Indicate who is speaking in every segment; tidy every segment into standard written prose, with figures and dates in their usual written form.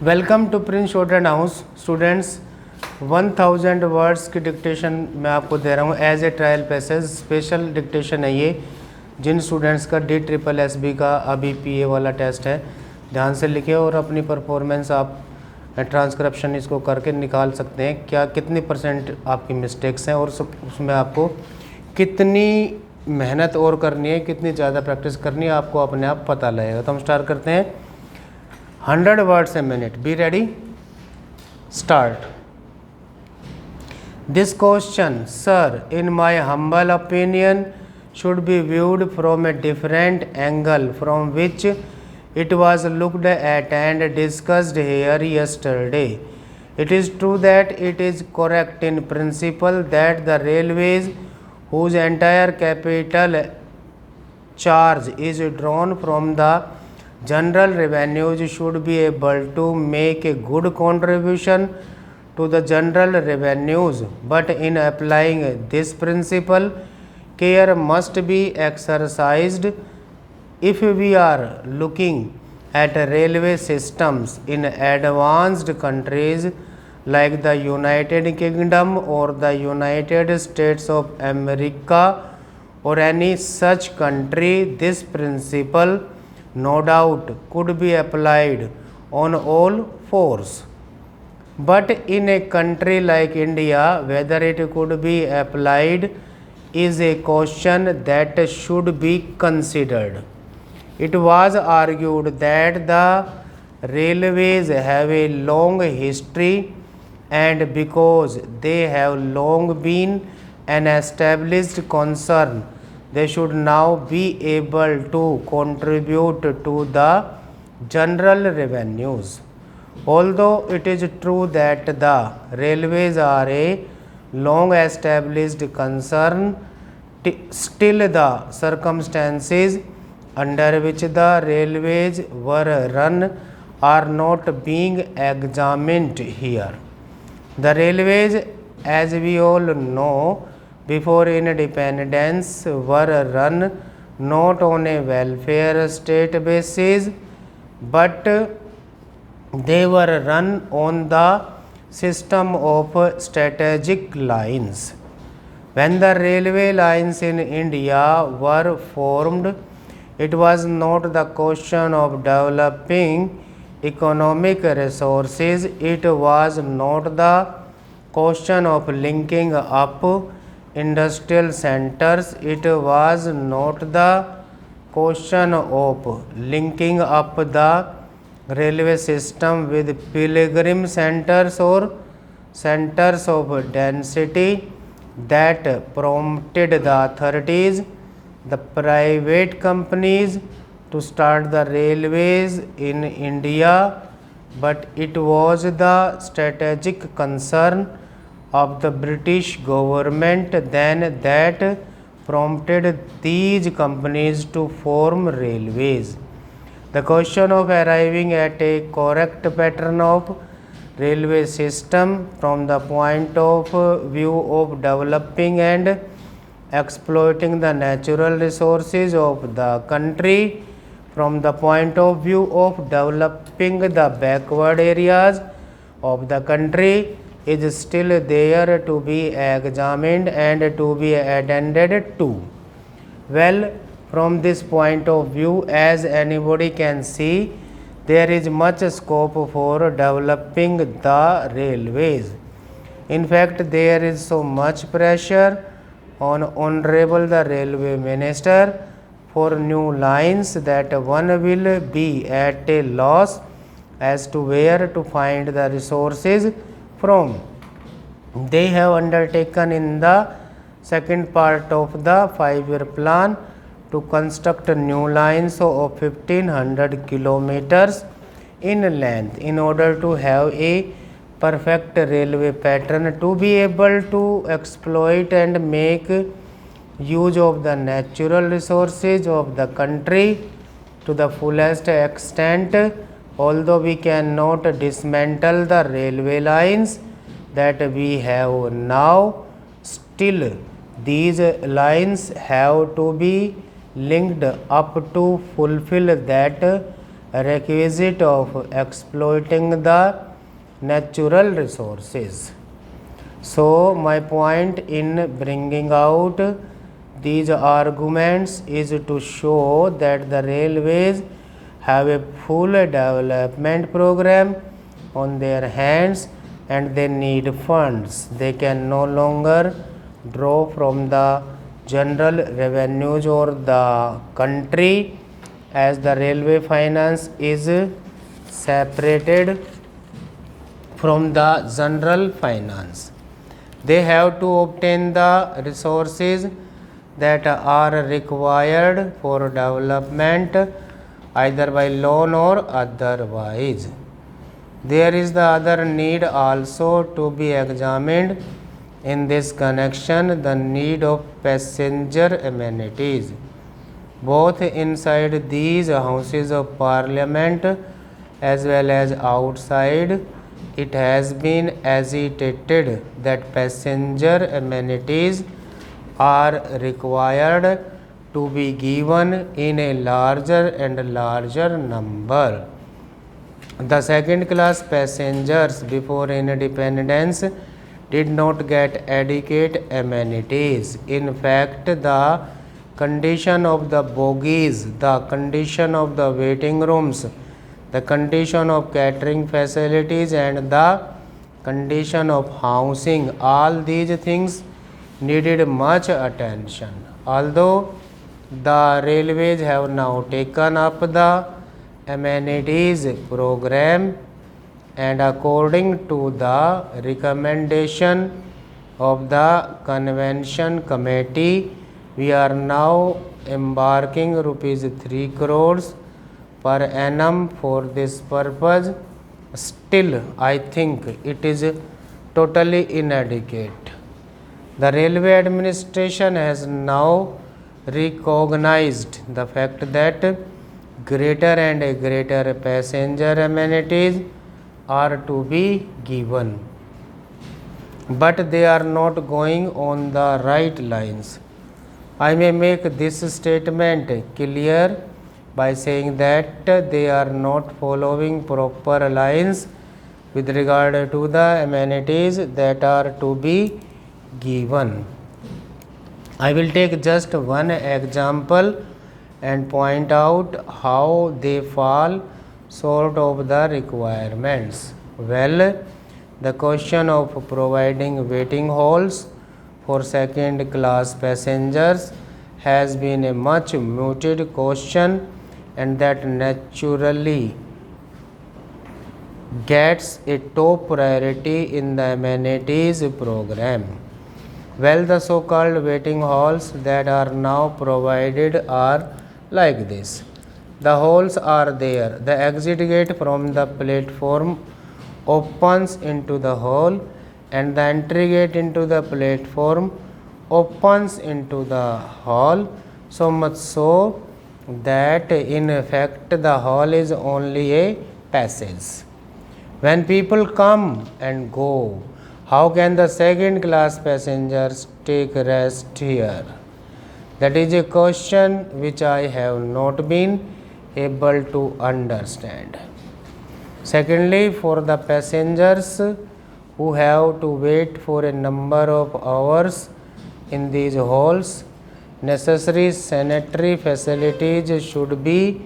Speaker 1: Welcome to Prince student house students. 1000 words की dictation मैं आपको दे रहा हूँ as a trial passage. Special dictation है ये जिन स्टूडेंट्स का DSSB का अभी PA वाला टेस्ट है, ध्यान से लिखे और अपनी परफॉर्मेंस आप ट्रांसक्रिप्शन इसको करके निकाल सकते हैं क्या कितनी % आपकी मिस्टेक्स हैं और उसमें आपको कितनी मेहनत और करनी है, कितनी ज़्यादा प्रैक्टिस करनी है, आपको अपने आप पता लगेगा। तो हम स्टार्ट करते हैं। 100 words a minute. Be ready. Start. This question, sir, in my humble opinion, should be viewed from a different angle from which it was looked at and discussed here yesterday. It is true that it is correct in principle that the railways, whose entire capital charge is drawn from the general revenues, should be able to make a good contribution to the general revenues, but in applying this principle, care must be exercised. If we are looking at railway systems in advanced countries like the United Kingdom or the United States of America or any such country, this principle no doubt could be applied on all fours. But in a country like India, whether it could be applied is a question that should be considered. It was argued that the railways have a long history, and because they have long been an established concern, they should now be able to contribute to the general revenues. Although it is true that the railways are a long established concern, still the circumstances under which the railways were run are not being examined here. The railways, as we all know, before independence were run not on a welfare state basis, but they were run on the system of strategic lines. When the railway lines in India were formed, it was not the question of developing economic resources, it was not the question of linking up industrial centers, it was not the question of linking up the railway system with pilgrim centers or centers of density that prompted the authorities, the private companies, to start the railways in India, but it was the strategic concern of the British government then that prompted these companies to form railways. The question of arriving at a correct pattern of railway system from the point of view of developing and exploiting the natural resources of the country, from the point of view of developing the backward areas of the country, is still there to be examined and to be attended to. Well, from this point of view, as anybody can see, there is much scope for developing the railways. In fact, there is so much pressure on Honorable the Railway Minister for new lines that one will be at a loss as to where to find the resources from. They have undertaken in the second part of the 5-year plan to construct new lines of 1500 kilometers in length in order to have a perfect railway pattern to be able to exploit and make use of the natural resources of the country to the fullest extent. Although we cannot dismantle the railway lines that we have now, still these lines have to be linked up to fulfill that a requisite of exploiting the natural resources. So my point in bringing out these arguments is to show that the railways have a full development program on their hands and they need funds. They can no longer draw from the general revenues or the country, as the railway finance is separated from the general finance. They have to obtain the resources that are required for development either by loan or otherwise. There is the other need also to be examined in this connection, the need of passenger amenities. Both inside these houses of parliament as well as outside, it has been agitated that passenger amenities are required to be given in a larger and larger number. The second class passengers before independence did not get adequate amenities. In fact, the condition of the bogies, the condition of the waiting rooms, the condition of catering facilities and the condition of housing, all these things needed much attention. Although the railways have now taken up the amenities program, and according to the recommendation of the convention committee, we are now embarking rupees 3 crores per annum for this purpose. Still, I think it is totally inadequate. The railway administration has now recognized the fact that greater and greater passenger amenities are to be given, but they are not going on the right lines. I may make this statement clear by saying that they are not following proper lines with regard to the amenities that are to be given. I will take just one example and point out how they fall short of the requirements. Well, the question of providing waiting halls for second class passengers has been a much mooted question, and that naturally gets a top priority in the amenities program. Well, the so-called waiting halls that are now provided are like this. The halls are there. The exit gate from the platform opens into the hall, and the entry gate into the platform opens into the hall, so much so that in fact the hall is only a passage. When people come and go, how can the second class passengers take rest here? That is a question which I have not been able to understand. Secondly, for the passengers who have to wait for a number of hours in these halls, necessary sanitary facilities should be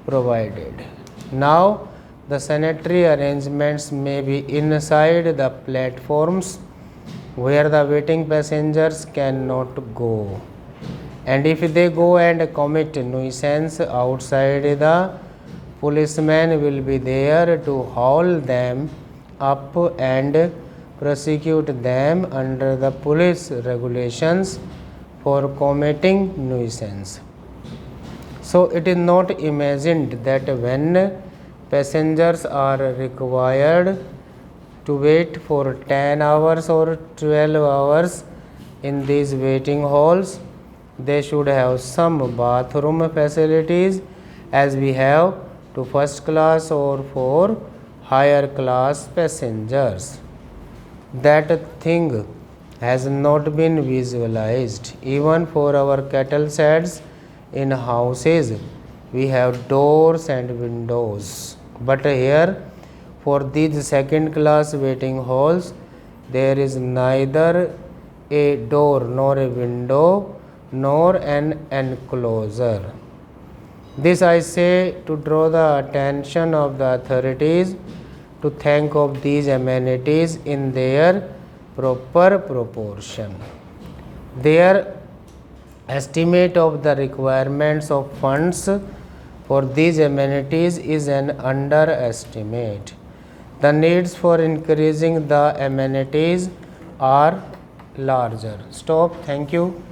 Speaker 1: provided. Now, the sanitary arrangements may be inside the platforms where the waiting passengers cannot go. And if they go and commit nuisance outside, the policeman will be there to haul them up and prosecute them under the police regulations for committing nuisance. So it is not imagined that when passengers are required to wait for 10 hours or 12 hours in these waiting halls, they should have some bathroom facilities as we have to first class or for higher class passengers. That thing has not been visualized. Even for our cattle sheds in houses, we have doors and windows. But here, for these second class waiting halls, there is neither a door nor a window nor an enclosure. This I say to draw the attention of the authorities to think of these amenities in their proper proportion. Their estimate of the requirements of funds for these amenities is an underestimate. The needs for increasing the amenities are larger. Stop. Thank you.